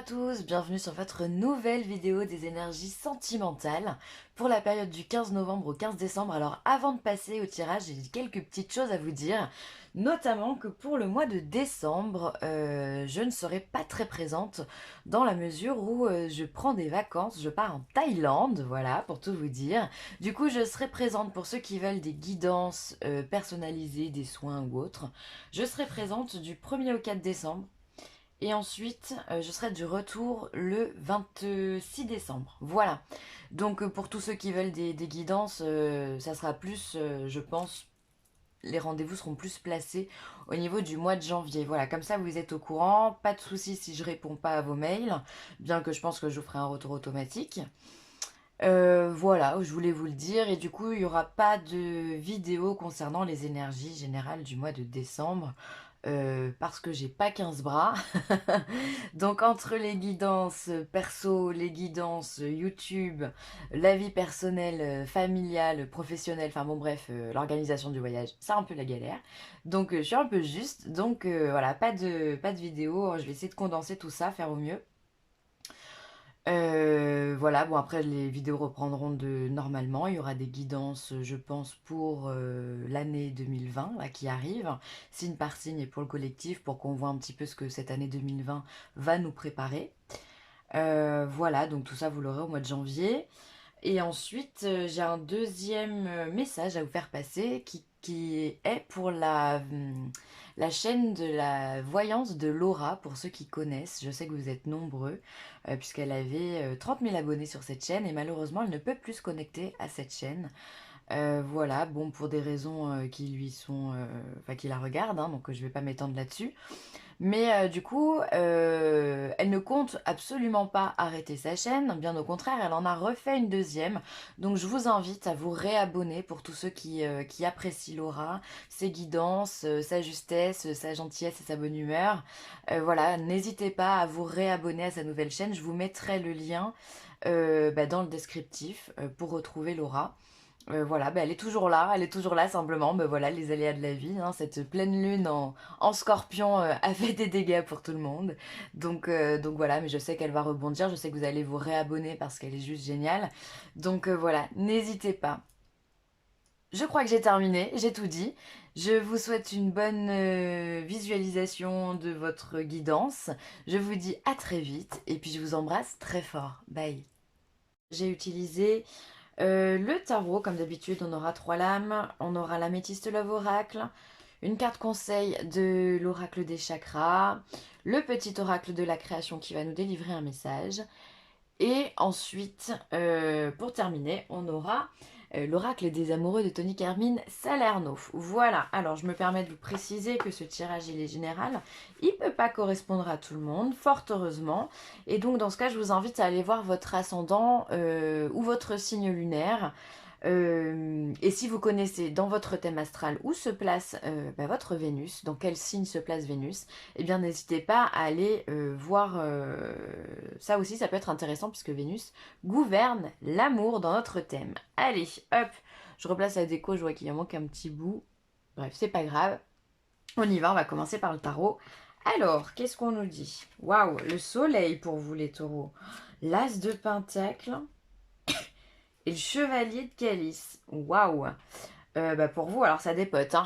à tous, bienvenue sur votre nouvelle vidéo des énergies sentimentales pour la période du 15 novembre au 15 décembre. Alors avant de passer au tirage, j'ai quelques petites choses à vous dire, notamment que pour le mois de décembre, je ne serai pas très présente dans la mesure où je prends des vacances, je pars en Thaïlande, voilà, pour tout vous dire. Du coup, je serai présente pour ceux qui veulent des guidances personnalisées, des soins ou autres. Je serai présente du 1er au 4 décembre. Et ensuite, je serai du retour le 26 décembre. Voilà. Donc pour tous ceux qui veulent des guidances, ça sera plus, je pense, les rendez-vous seront plus placés au niveau du mois de janvier. Voilà, comme ça vous êtes au courant. Pas de souci si je réponds pas à vos mails, bien que je pense que je vous ferai un retour automatique. Voilà, je voulais vous le dire. Et du coup, il n'y aura pas de vidéo concernant les énergies générales du mois de décembre. Parce que j'ai pas 15 bras. Donc entre les guidances perso, les guidances YouTube, la vie personnelle, familiale, professionnelle, enfin bon bref, l'organisation du voyage, c'est un peu la galère. Donc je suis un peu juste. Donc voilà, pas de vidéo. Je vais essayer de condenser tout ça, faire au mieux. Voilà, bon après les vidéos reprendront de normalement, il y aura des guidances je pense pour l'année 2020 là, qui arrive, signe par signe et pour le collectif pour qu'on voit un petit peu ce que cette année 2020 va nous préparer. Voilà, donc tout ça vous l'aurez au mois de janvier. Et ensuite, j'ai un deuxième message à vous faire passer qui est pour la chaîne de la voyance de Laura, pour ceux qui connaissent. Je sais que vous êtes nombreux, puisqu'elle avait 30 000 abonnés sur cette chaîne et malheureusement, elle ne peut plus se connecter à cette chaîne. Voilà, bon, pour des raisons qui lui sont... Enfin, qui la regardent, hein, donc je vais pas m'étendre là-dessus. Mais du coup, elle ne compte absolument pas arrêter sa chaîne, bien au contraire, elle en a refait une deuxième. Donc je vous invite à vous réabonner pour tous ceux qui apprécient Laura, ses guidances, sa justesse, sa gentillesse et sa bonne humeur. Voilà, n'hésitez pas à vous réabonner à sa nouvelle chaîne, je vous mettrai le lien dans le descriptif pour retrouver Laura. Voilà, elle est toujours là simplement, voilà, les aléas de la vie, hein, cette pleine lune en scorpion a fait des dégâts pour tout le monde. Donc voilà, mais je sais qu'elle va rebondir, je sais que vous allez vous réabonner parce qu'elle est juste géniale. Donc voilà, n'hésitez pas. Je crois que j'ai terminé, j'ai tout dit. Je vous souhaite une bonne visualisation de votre guidance. Je vous dis à très vite et puis je vous embrasse très fort. Bye. J'ai utilisé le tarot, comme d'habitude, on aura 3 lames. On aura l'améthyste love oracle, une carte conseil de l'oracle des chakras, le petit oracle de la création qui va nous délivrer un message. Et ensuite, pour terminer, on aura l'oracle des amoureux de Tony Carmine Salerno. Voilà, alors je me permets de vous préciser que ce tirage il est général. Il ne peut pas correspondre à tout le monde, fort heureusement. Et donc dans ce cas, je vous invite à aller voir votre ascendant ou votre signe lunaire. Et si vous connaissez dans votre thème astral où se place votre Vénus, dans quel signe se place Vénus, eh bien n'hésitez pas à aller voir ça aussi, ça peut être intéressant puisque Vénus gouverne l'amour dans notre thème. Allez, hop, je replace la déco, je vois qu'il en manque un petit bout. Bref, c'est pas grave. On y va, on va commencer par le tarot. Alors, qu'est-ce qu'on nous dit? Waouh, le soleil pour vous les taureaux. L'as de pentacle et le chevalier de calice. Waouh. Pour vous, alors ça dépote, hein.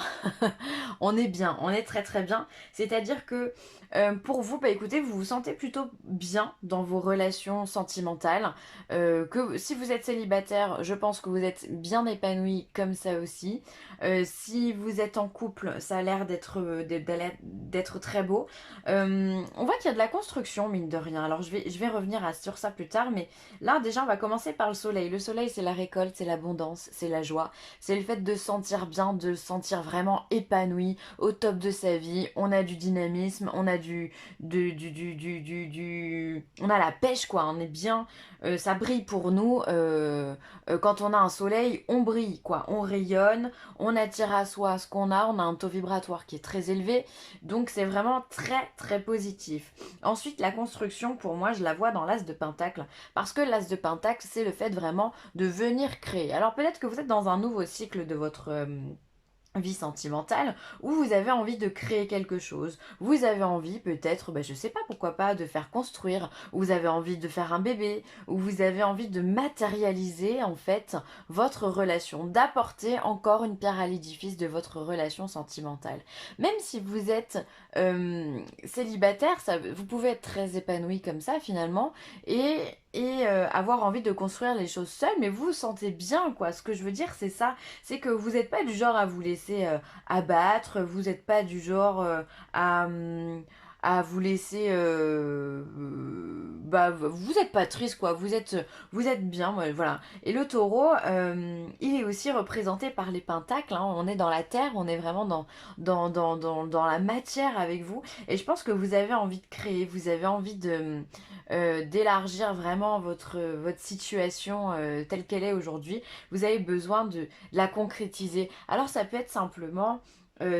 On est bien, on est très très bien. C'est-à-dire que pour vous, écoutez, vous vous sentez plutôt bien dans vos relations sentimentales. Que si vous êtes célibataire, je pense que vous êtes bien épanoui comme ça aussi. Si vous êtes en couple, ça a l'air d'être très beau. On voit qu'il y a de la construction, mine de rien. Alors je vais revenir sur ça plus tard, mais là déjà on va commencer par le soleil. Le soleil, c'est la récolte, c'est l'abondance, c'est la joie. C'est le fait de se sentir bien, de se sentir vraiment épanoui, au top de sa vie. On a du dynamisme, on a on a la pêche quoi. On est bien, ça brille pour nous. Quand on a un soleil, on brille quoi. On rayonne, on attire à soi ce qu'on a. On a un taux vibratoire qui est très élevé, donc c'est vraiment très très positif. Ensuite, la construction, pour moi, je la vois dans l'as de pentacle, parce que l'as de pentacle, c'est le fait vraiment de venir créer. Alors peut-être que vous êtes dans un nouveau cycle vie sentimentale où vous avez envie de créer quelque chose. Vous avez envie peut-être, je sais pas, pourquoi pas, de faire construire, ou vous avez envie de faire un bébé, ou vous avez envie de matérialiser en fait votre relation, d'apporter encore une pierre à l'édifice de votre relation sentimentale. Même si vous êtes célibataire, vous pouvez être très épanoui comme ça finalement, et avoir envie de construire les choses seul, mais vous vous sentez bien quoi. Ce que je veux dire c'est ça, c'est que vous n'êtes pas du genre à vous laisser abattre, vous n'êtes pas du genre à vous laisser vous n'êtes pas triste quoi, vous êtes bien, ouais, voilà. Et le taureau il est aussi représenté par les pentacles, hein. On est dans la terre, on est vraiment dans la matière avec vous, et je pense que vous avez envie de créer, vous avez envie de d'élargir vraiment votre situation telle qu'elle est aujourd'hui. Vous avez besoin de la concrétiser. Alors ça peut être simplement,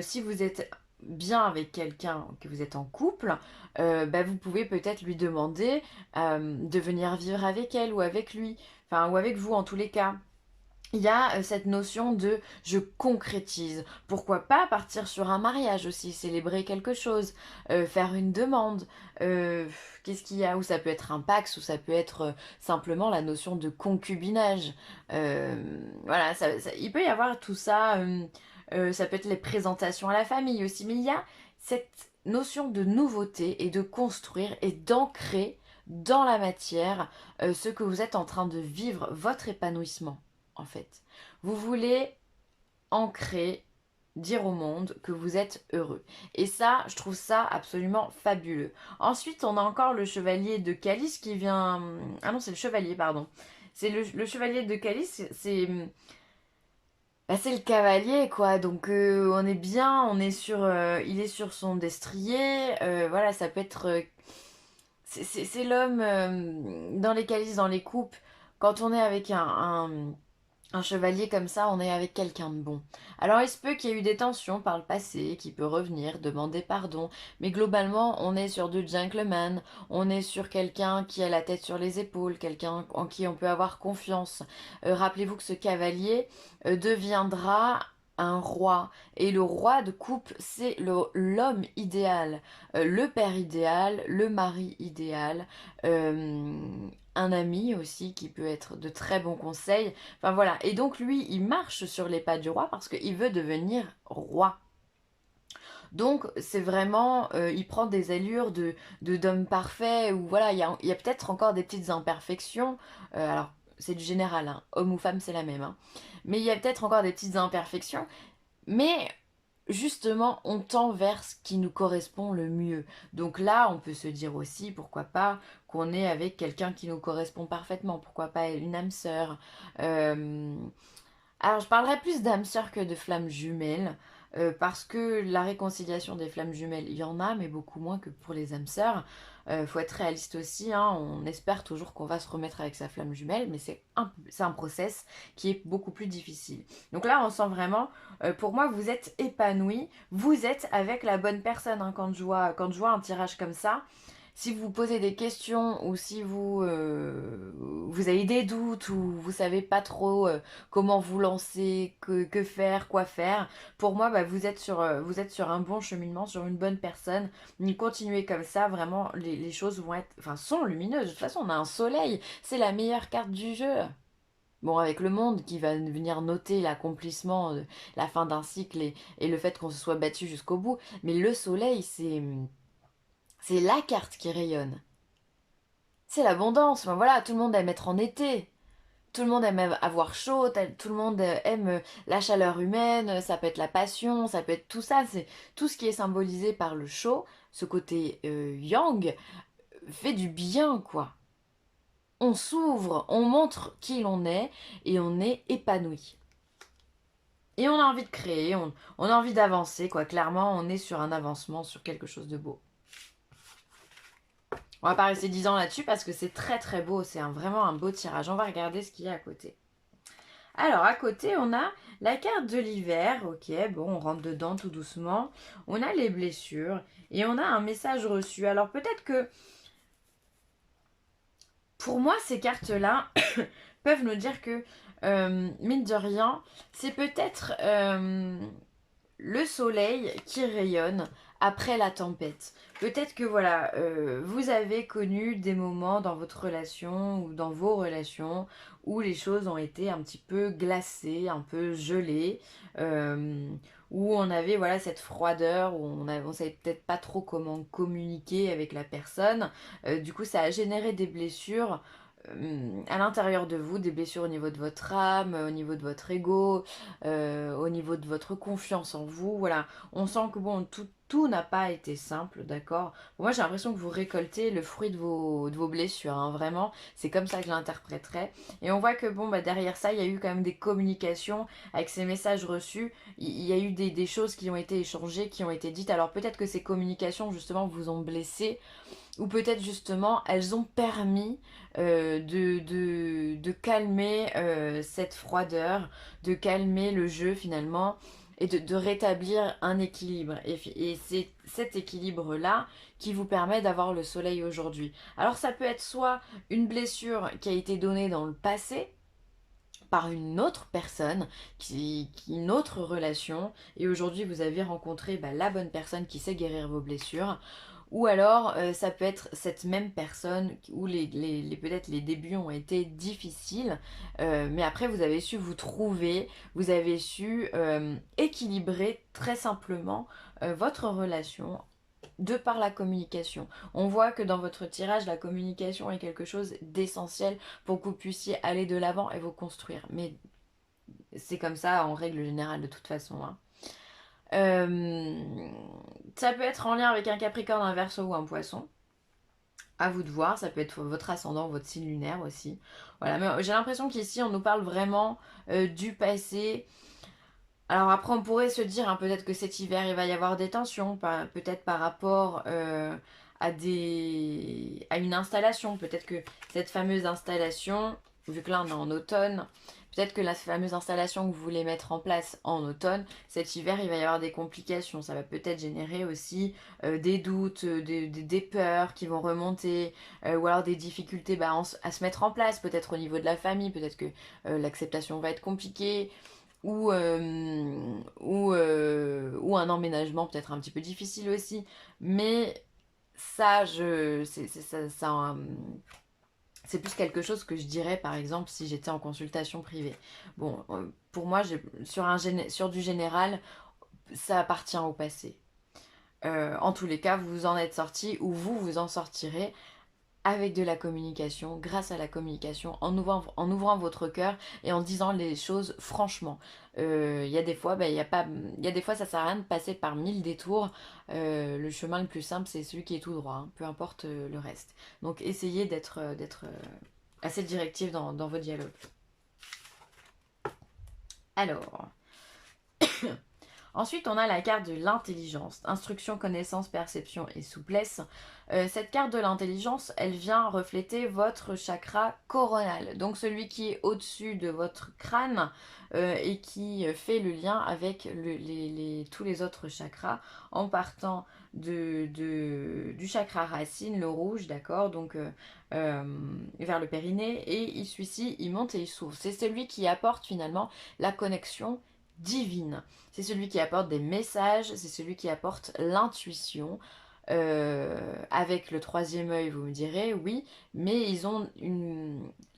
si vous êtes bien avec quelqu'un, que vous êtes en couple, vous pouvez peut-être lui demander de venir vivre avec elle ou avec lui, enfin ou avec vous en tous les cas. Il y a cette notion de je concrétise. Pourquoi pas partir sur un mariage aussi, célébrer quelque chose, faire une demande. Qu'est-ce qu'il y a? Ou ça peut être un pax, ou ça peut être simplement la notion de concubinage. Voilà, il peut y avoir tout ça. Ça peut être les présentations à la famille aussi. Mais il y a cette notion de nouveauté et de construire et d'ancrer dans la matière ce que vous êtes en train de vivre, votre épanouissement en fait. Vous voulez ancrer, dire au monde que vous êtes heureux. Et ça, je trouve ça absolument fabuleux. Ensuite, on a encore le chevalier de calice qui vient... Ah non, c'est le chevalier, pardon. C'est le chevalier de calice, c'est le cavalier, quoi. Donc, on est bien, il est sur son destrier. Voilà, ça peut être... c'est l'homme dans les calices, dans les coupes. Quand on est avec un chevalier comme ça, on est avec quelqu'un de bon. Alors il se peut qu'il y ait eu des tensions par le passé, qui peut revenir, demander pardon, mais globalement on est sur du gentleman, on est sur quelqu'un qui a la tête sur les épaules, quelqu'un en qui on peut avoir confiance. Rappelez-vous que ce cavalier deviendra un roi. Et le roi de coupe, c'est l'homme idéal, le père idéal, le mari idéal, un ami aussi qui peut être de très bons conseils. Enfin voilà. Et donc lui, il marche sur les pas du roi parce qu'il veut devenir roi. Donc c'est vraiment, il prend des allures d'homme parfait, ou voilà, il y a peut-être encore des petites imperfections. Alors c'est du général, hein. Homme ou femme c'est la même, hein. Mais il y a peut-être encore des petites imperfections. Mais justement, on tend vers ce qui nous correspond le mieux. Donc là, on peut se dire aussi, pourquoi pas, qu'on est avec quelqu'un qui nous correspond parfaitement. Pourquoi pas une âme sœur. Euh, Alors, je parlerai plus d'âme sœur que de flammes jumelles. Parce que la réconciliation des flammes jumelles, il y en a, mais beaucoup moins que pour les âmes sœurs. Faut être réaliste aussi, hein, on espère toujours qu'on va se remettre avec sa flamme jumelle, mais c'est un process qui est beaucoup plus difficile. Donc là, on sent vraiment, pour moi, vous êtes épanoui, vous êtes avec la bonne personne, hein, quand je vois un tirage comme ça. Si vous vous posez des questions, ou si vous avez des doutes, ou vous savez pas trop comment vous lancer, que faire, quoi faire, pour moi, vous êtes sur un bon cheminement, sur une bonne personne. Continuez comme ça, vraiment, les choses sont lumineuses. De toute façon, on a un soleil, c'est la meilleure carte du jeu. Bon, avec le monde qui va venir noter l'accomplissement, la fin d'un cycle, et le fait qu'on se soit battu jusqu'au bout. Mais le soleil, c'est la carte qui rayonne. C'est l'abondance. Enfin, voilà, tout le monde aime être en été. Tout le monde aime avoir chaud, tout le monde aime la chaleur humaine, ça peut être la passion, ça peut être tout ça, c'est tout ce qui est symbolisé par le chaud, ce côté yang, fait du bien, quoi. On s'ouvre, on montre qui l'on est, et on est épanoui. Et on a envie de créer, on a envie d'avancer, quoi. Clairement, on est sur un avancement, sur quelque chose de beau. On va pas rester 10 ans là-dessus parce que c'est très très beau, c'est vraiment un beau tirage. On va regarder ce qu'il y a à côté. Alors, à côté, on a la carte de l'hiver. Ok, bon, on rentre dedans tout doucement. On a les blessures et on a un message reçu. Alors, peut-être que pour moi, ces cartes-là peuvent nous dire que, mine de rien, c'est peut-être le soleil qui rayonne après la tempête. Peut-être que voilà, vous avez connu des moments dans votre relation ou dans vos relations où les choses ont été un petit peu glacées, un peu gelées, euh, où on avait voilà cette froideur, où on savait peut-être pas trop comment communiquer avec la personne. Du coup, ça a généré des blessures à l'intérieur de vous, des blessures au niveau de votre âme, au niveau de votre ego, au niveau de votre confiance en vous. Voilà, on sent que bon, tout n'a pas été simple, d'accord. Moi, j'ai l'impression que vous récoltez le fruit de vos blessures, hein, vraiment. C'est comme ça que je l'interpréterais. Et on voit que bon, bah, derrière ça, il y a eu quand même des communications avec ces messages reçus. Il y a eu des choses qui ont été échangées, qui ont été dites. Alors peut-être que ces communications, justement, vous ont blessé ou peut-être justement elles ont permis de calmer cette froideur, de calmer le jeu finalement et de rétablir un équilibre. Et c'est cet équilibre-là qui vous permet d'avoir le soleil aujourd'hui. Alors ça peut être soit une blessure qui a été donnée dans le passé, par une autre personne, une autre relation, et aujourd'hui vous avez rencontré bah, la bonne personne qui sait guérir vos blessures, ou alors ça peut être cette même personne où peut-être les débuts ont été difficiles, mais après vous avez su vous trouver, vous avez su équilibrer très simplement votre relation de par la communication. On voit que dans votre tirage, la communication est quelque chose d'essentiel pour que vous puissiez aller de l'avant et vous construire. Mais c'est comme ça en règle générale de toute façon, hein. Euh, Ça peut être en lien avec un Capricorne, un Verseau ou un Poisson. À vous de voir, ça peut être votre ascendant, votre signe lunaire aussi. Voilà, mais j'ai l'impression qu'ici on nous parle vraiment du passé. Alors après on pourrait se dire hein, peut-être que cet hiver il va y avoir des tensions, peut-être par rapport à une installation. Peut-être que cette fameuse installation, vu que là on est en automne, peut-être que la fameuse installation que vous voulez mettre en place en automne, cet hiver il va y avoir des complications. Ça va peut-être générer aussi des doutes, des peurs qui vont remonter, ou alors des difficultés bah, à se mettre en place, peut-être au niveau de la famille, peut-être que l'acceptation va être compliquée ou un emménagement peut-être un petit peu difficile aussi. Mais ça, c'est plus quelque chose que je dirais par exemple si j'étais en consultation privée. Bon, pour moi, sur du général, ça appartient au passé. En tous les cas, vous en êtes sorti ou vous en sortirez avec de la communication, grâce à la communication, en ouvrant votre cœur et en disant les choses franchement. Il y a des fois, bah, y a des fois, ça sert à rien de passer par 1000 détours. Le chemin le plus simple, c'est celui qui est tout droit, hein, peu importe le reste. Donc, essayez d'être assez directif dans vos dialogues. Alors, ensuite, on a la carte de l'intelligence, instruction, connaissance, perception et souplesse. Cette carte de l'intelligence, elle vient refléter votre chakra coronal, donc celui qui est au-dessus de votre crâne et qui fait le lien avec tous les autres chakras en partant du chakra racine, le rouge, d'accord, donc vers le périnée, et celui-ci, il monte et il s'ouvre. C'est celui qui apporte finalement la connexion divine. C'est celui qui apporte des messages, c'est celui qui apporte l'intuition. Avec le troisième œil, vous me direz, oui, mais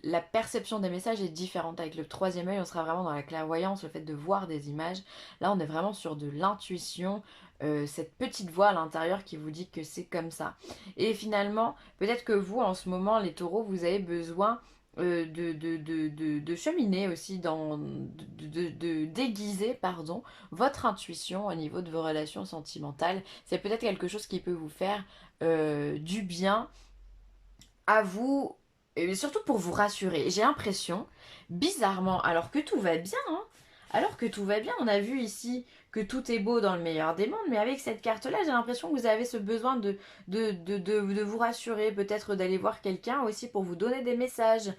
la perception des messages est différente. Avec le troisième œil, on sera vraiment dans la clairvoyance, le fait de voir des images. Là, on est vraiment sur de l'intuition, cette petite voix à l'intérieur qui vous dit que c'est comme ça. Et finalement, peut-être que vous, en ce moment, les taureaux, vous avez besoin de cheminer aussi, déguiser, pardon, votre intuition au niveau de vos relations sentimentales. C'est peut-être quelque chose qui peut vous faire du bien à vous, et surtout pour vous rassurer. J'ai l'impression, bizarrement, alors que tout va bien, hein, alors que tout va bien, on a vu ici que tout est beau dans le meilleur des mondes, mais avec cette carte-là, j'ai l'impression que vous avez ce besoin de vous rassurer, peut-être d'aller voir quelqu'un aussi pour vous donner des messages.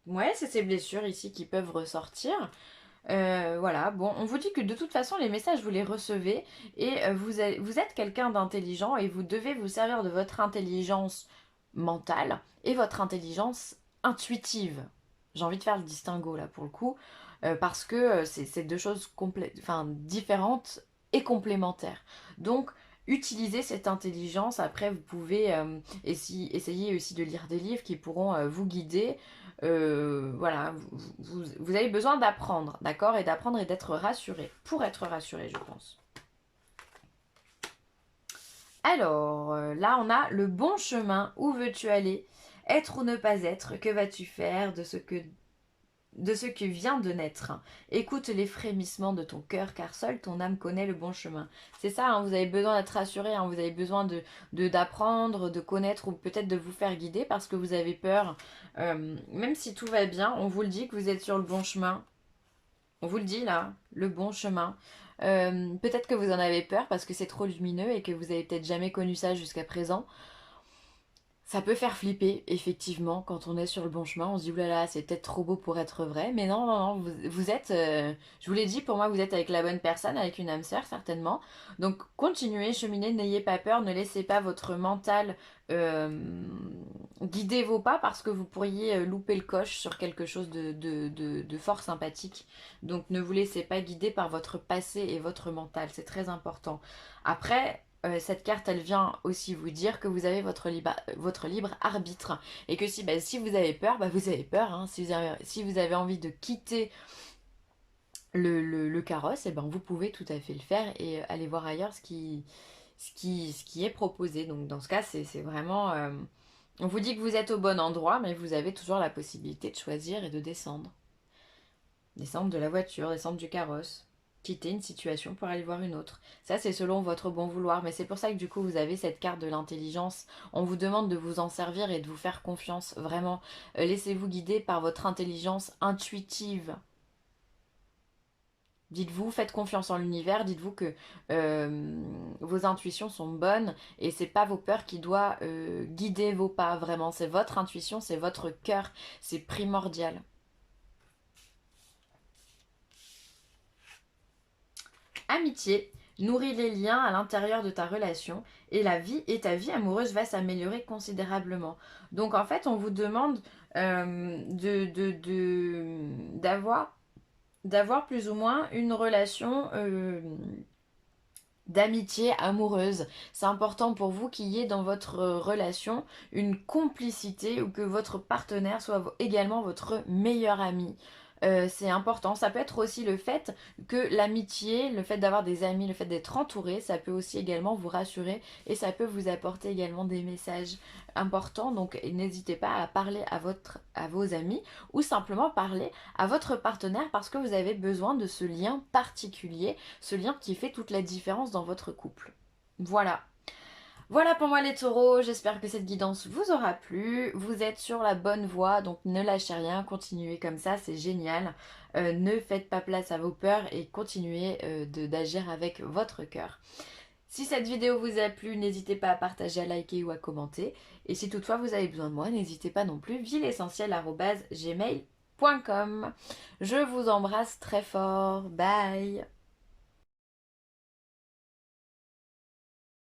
Ouais, c'est ces blessures ici qui peuvent ressortir. Voilà, bon, on vous dit que de toute façon, les messages, vous les recevez et vous êtes quelqu'un d'intelligent et vous devez vous servir de votre intelligence mentale et votre intelligence intuitive. J'ai envie de faire le distinguo là pour le coup. parce que c'est deux choses différentes et complémentaires. Donc, utilisez cette intelligence. Après, vous pouvez essayer aussi de lire des livres qui pourront vous guider. Voilà, vous avez besoin d'apprendre, d'accord? Et d'apprendre et d'être rassuré, pour être rassuré, je pense. Alors, là, on a le bon chemin. Où veux-tu aller? Être ou ne pas être? Que vas-tu faire de ce qui vient de naître? Écoute les frémissements de ton cœur, car seule ton âme connaît le bon chemin. C'est ça, hein, vous avez besoin d'être rassuré, hein, vous avez besoin d'apprendre, de connaître ou peut-être de vous faire guider parce que vous avez peur. Même si tout va bien, on vous le dit que vous êtes sur le bon chemin. On vous le dit là, le bon chemin. Peut-être que vous en avez peur parce que c'est trop lumineux et que vous avez peut-être jamais connu ça jusqu'à présent. Ça peut faire flipper, effectivement, quand on est sur le bon chemin. On se dit, oulala, c'est peut-être trop beau pour être vrai. Mais non, non, non, vous êtes, je vous l'ai dit, pour moi, vous êtes avec la bonne personne, avec une âme sœur, certainement. Donc, continuez, cheminez, n'ayez pas peur, ne laissez pas votre mental guider vos pas parce que vous pourriez louper le coche sur quelque chose de fort sympathique. Donc, ne vous laissez pas guider par votre passé et votre mental. C'est très important. Après, cette carte, elle vient aussi vous dire que vous avez votre libre arbitre et que si vous avez peur, vous avez peur. Hein. Si vous avez envie de quitter le carrosse, vous pouvez tout à fait le faire et aller voir ailleurs ce qui est proposé. Donc dans ce cas, c'est vraiment... on vous dit que vous êtes au bon endroit, mais vous avez toujours la possibilité de choisir et de descendre. Descendre de la voiture, descendre du carrosse. Quitter une situation pour aller voir une autre. Ça, c'est selon votre bon vouloir. Mais c'est pour ça que du coup, vous avez cette carte de l'intelligence. On vous demande de vous en servir et de vous faire confiance. Vraiment, laissez-vous guider par votre intelligence intuitive. Dites-vous, faites confiance en l'univers. Dites-vous que vos intuitions sont bonnes et c'est pas vos peurs qui doivent guider vos pas. Vraiment, c'est votre intuition, c'est votre cœur. C'est primordial. Amitié, nourris les liens à l'intérieur de ta relation et ta vie amoureuse va s'améliorer considérablement. Donc en fait, on vous demande d'avoir plus ou moins une relation d'amitié amoureuse. C'est important pour vous qu'il y ait dans votre relation une complicité ou que votre partenaire soit également votre meilleur ami. C'est important. Ça peut être aussi le fait que l'amitié, le fait d'avoir des amis, le fait d'être entouré, ça peut aussi également vous rassurer et ça peut vous apporter également des messages importants. Donc n'hésitez pas à parler à vos amis ou simplement parler à votre partenaire parce que vous avez besoin de ce lien particulier, ce lien qui fait toute la différence dans votre couple. Voilà. Voilà pour moi les taureaux, j'espère que cette guidance vous aura plu. Vous êtes sur la bonne voie, donc ne lâchez rien, continuez comme ça, c'est génial. Ne faites pas place à vos peurs et continuez d'agir avec votre cœur. Si cette vidéo vous a plu, n'hésitez pas à partager, à liker ou à commenter. Et si toutefois vous avez besoin de moi, n'hésitez pas non plus, vielessentielle@gmail.com. Je vous embrasse très fort, bye.